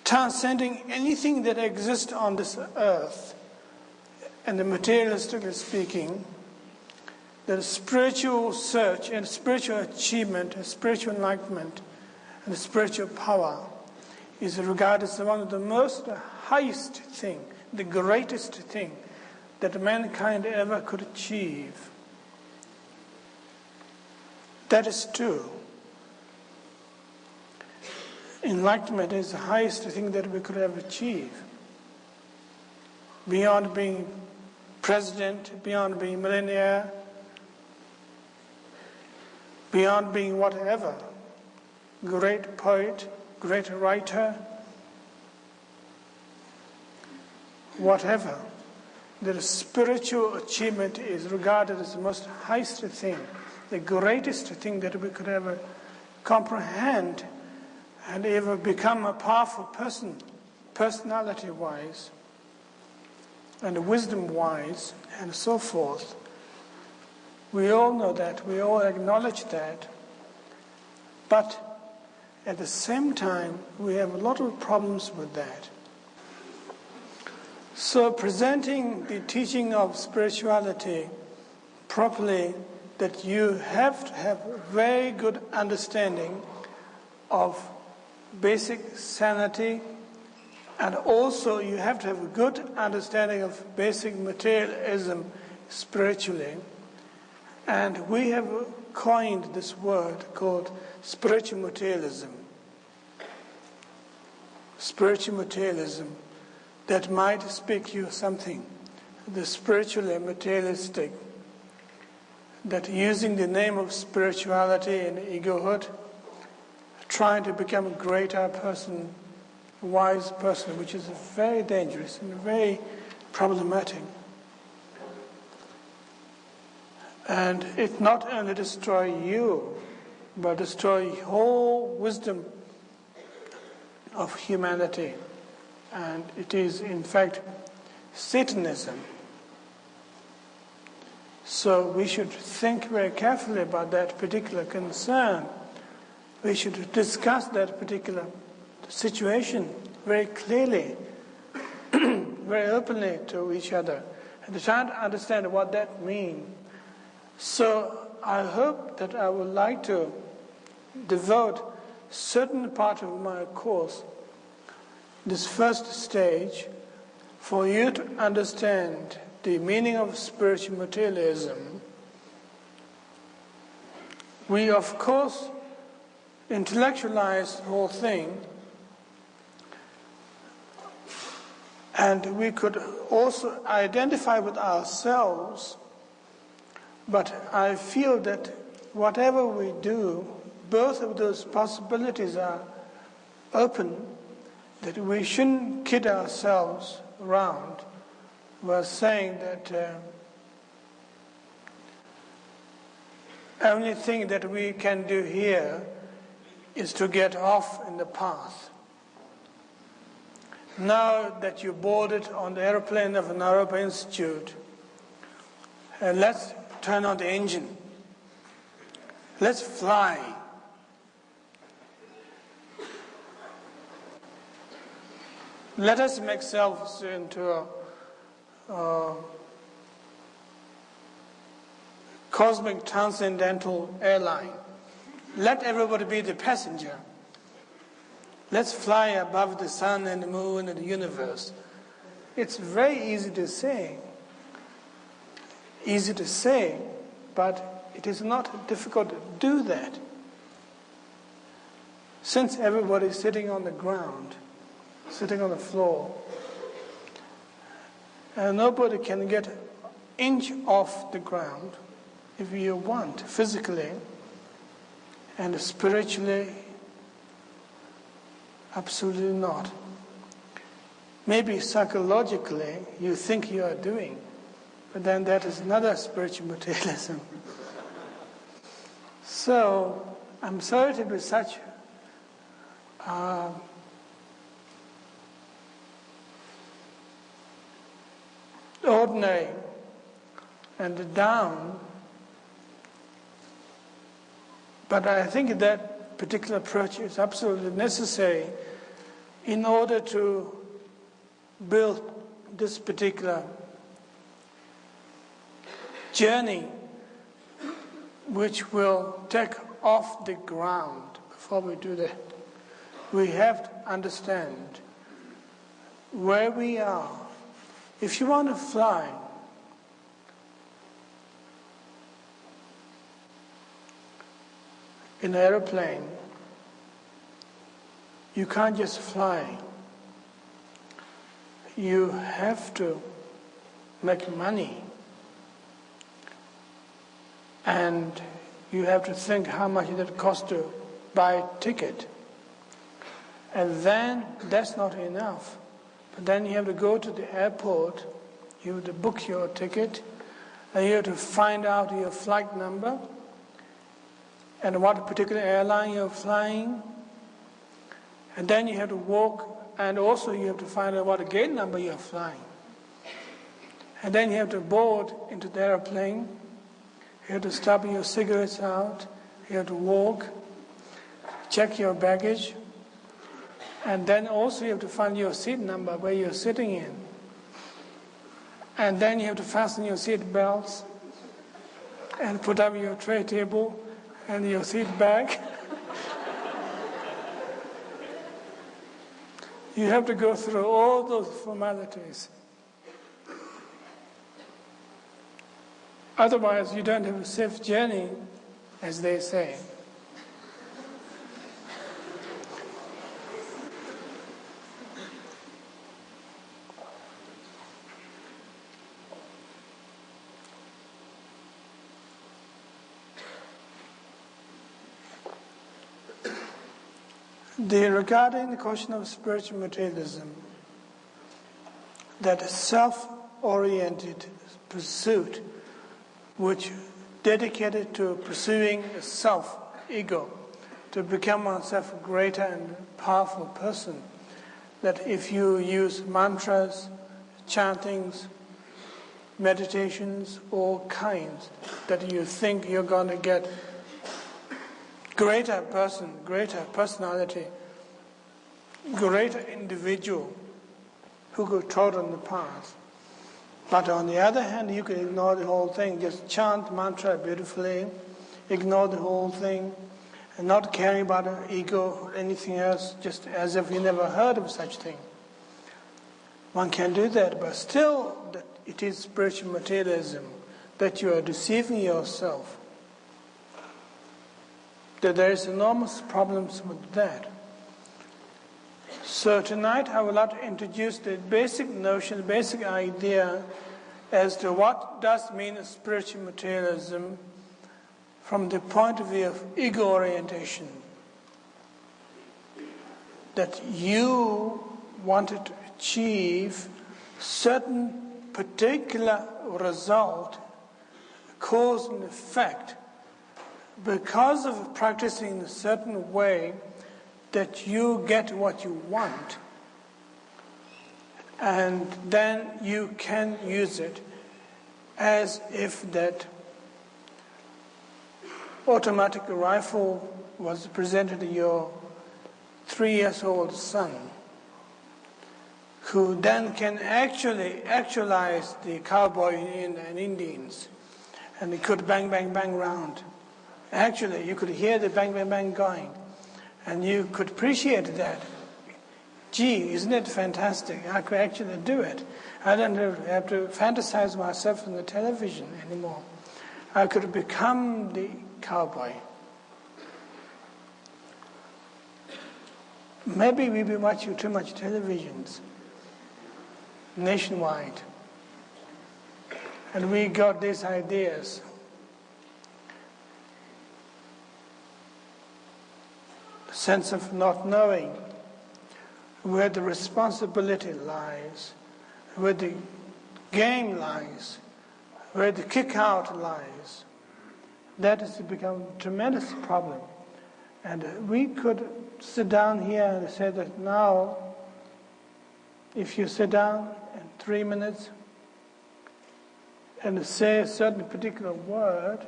transcending anything that exists on this earth, and materialistically speaking, the spiritual search and spiritual achievement, and spiritual enlightenment, and spiritual power is regarded as one of the most highest thing, the greatest thing that mankind ever could achieve. That is true. Enlightenment is the highest thing that we could ever achieve. Beyond being president, beyond being millionaire, beyond being whatever, great poet, great writer, whatever, the spiritual achievement is regarded as the most highest thing, the greatest thing that we could ever comprehend and ever become a powerful person, personality-wise, and wisdom-wise, and so forth. We all know that, we all acknowledge that, but at the same time, we have a lot of problems with that. So presenting the teaching of spirituality properly, that you have to have a very good understanding of basic sanity, and also you have to have a good understanding of basic materialism spiritually. And we have coined this word called spiritual materialism. Spiritual materialism, that might speak you something. The spiritually materialistic, that using the name of spirituality and egohood, trying to become a greater person, wise person, which is very dangerous and very problematic. And it not only destroys you, but destroys whole wisdom of humanity. And it is, in fact, Satanism. So we should think very carefully about that particular concern. We should discuss that particular situation very clearly, very openly to each other, and try to understand what that means. So I hope that I would like to devote certain part of my course, this first stage, for you to understand the meaning of spiritual materialism. We, of course, intellectualize the whole thing, and we could also identify with ourselves, but I feel that whatever we do, both of those possibilities are open, that we shouldn't kid ourselves around. We're saying that only thing that we can do here is to get off in the path. Now that you boarded on the airplane of Naropa Institute, let's turn on the engine. Let's fly. Let us make ourselves into a cosmic transcendental airline. Let everybody be the passenger. Let's fly above the sun and the moon and the universe. It's very easy to say. Easy to say, but it is not difficult to do that. Since everybody is sitting on the ground, sitting on the floor, and nobody can get an inch off the ground if you want, physically and spiritually, absolutely not. Maybe psychologically you think you are doing, but then that is another spiritual materialism. So I'm sorry to be such ordinary and down, but I think that particular approach is absolutely necessary in order to build this particular journey, which will take off the ground. Before we do that, we have to understand where we are. If you want to fly, in an aeroplane, you can't just fly. You have to make money. And you have to think how much it costs to buy a ticket. And then that's not enough. But then you have to go to the airport, you have to book your ticket, and you have to find out your flight number and what particular airline you're flying. And then you have to walk, and also you have to find out what gate number you're flying. And then you have to board into the airplane. You have to stop your cigarettes out. You have to walk, check your baggage. And then also you have to find your seat number where you're sitting in. And then you have to fasten your seat belts and put up your tray table and your seat bag. You have to go through all those formalities. Otherwise, you don't have a safe journey, as they say. Regarding the question of spiritual materialism, that self-oriented pursuit, which dedicated to pursuing a self, ego, to become oneself a greater and powerful person, that if you use mantras, chantings, meditations, all kinds, that you think you're going to get greater person, greater personality, greater individual who could trod on the path. But on the other hand, you can ignore the whole thing, just chant mantra beautifully, ignore the whole thing, and not caring about an ego or anything else, just as if you never heard of such thing. One can do that, but still it is spiritual materialism, that you are deceiving yourself. That there is enormous problems with that. So tonight I would like to introduce the basic notion, the basic idea as to what does mean spiritual materialism from the point of view of ego orientation. That you wanted to achieve certain particular result, cause and effect, because of practicing in a certain way, that you get what you want, and then you can use it as if that automatic rifle was presented to your 3-year-old son, who then can actualize the cowboy and Indians, and he could bang, bang, bang round. Actually, you could hear the bang, bang, bang going. And you could appreciate that. Gee, isn't it fantastic? I could actually do it. I don't have to fantasize myself on the television anymore. I could become the cowboy. Maybe we've been watching too much televisions nationwide. And we got these ideas. Sense of not knowing where the responsibility lies, where the game lies, where the kick-out lies. That has become a tremendous problem. And we could sit down here and say that now, if you sit down in 3 minutes and say a certain particular word,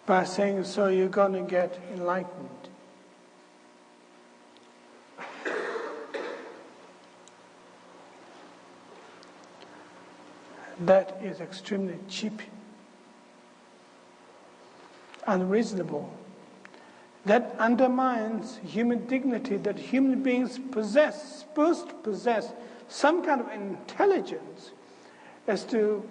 by saying so, you're going to get enlightened. that is extremely cheap, unreasonable. That undermines human dignity, that human beings possess, supposed to possess some kind of intelligence as to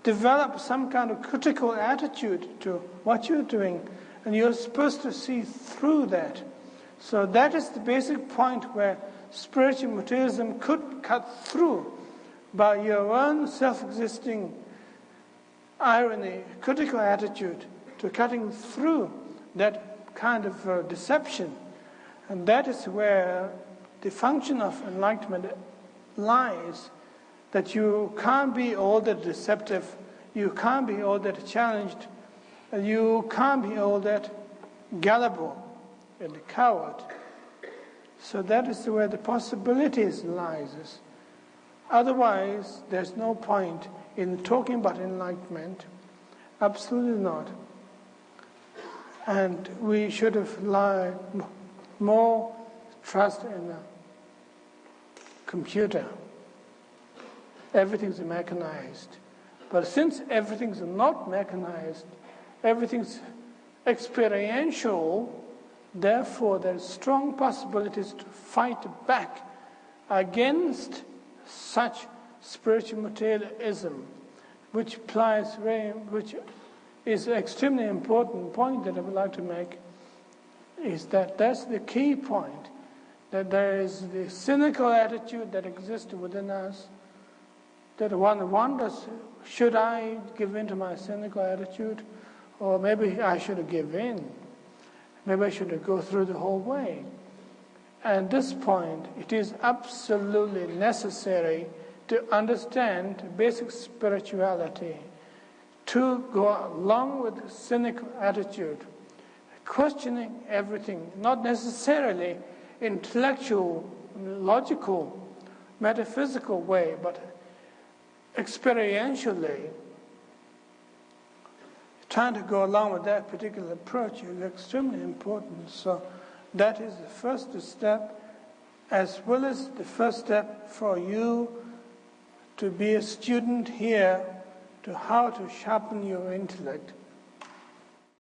develop some kind of critical attitude to what you're doing, and you're supposed to see through that. So that is the basic point where spiritual materialism could cut through by your own self-existing irony, critical attitude to cutting through that kind of deception. And that is where the function of enlightenment lies, that you can't be all that deceptive, you can't be all that challenged, and you can't be all that gullible and a coward. So that is where the possibilities lies. Otherwise, there's no point in talking about enlightenment. Absolutely not. And we should have more trust in a computer. Everything's mechanized. But since everything's not mechanized, everything's experiential, therefore there's strong possibilities to fight back against such spiritual materialism, which is an extremely important point that I would like to make, is that that's the key point, that there is the cynical attitude that exists within us, that one wonders, should I give in to my cynical attitude? Or maybe I should give in. Maybe I should go through the whole way. At this point, it is absolutely necessary to understand basic spirituality, to go along with cynical attitude, questioning everything, not necessarily intellectual, logical, metaphysical way, but experientially. Trying to go along with that particular approach is extremely important. So that is the first step, as well as the first step for you to be a student here to how to sharpen your intellect.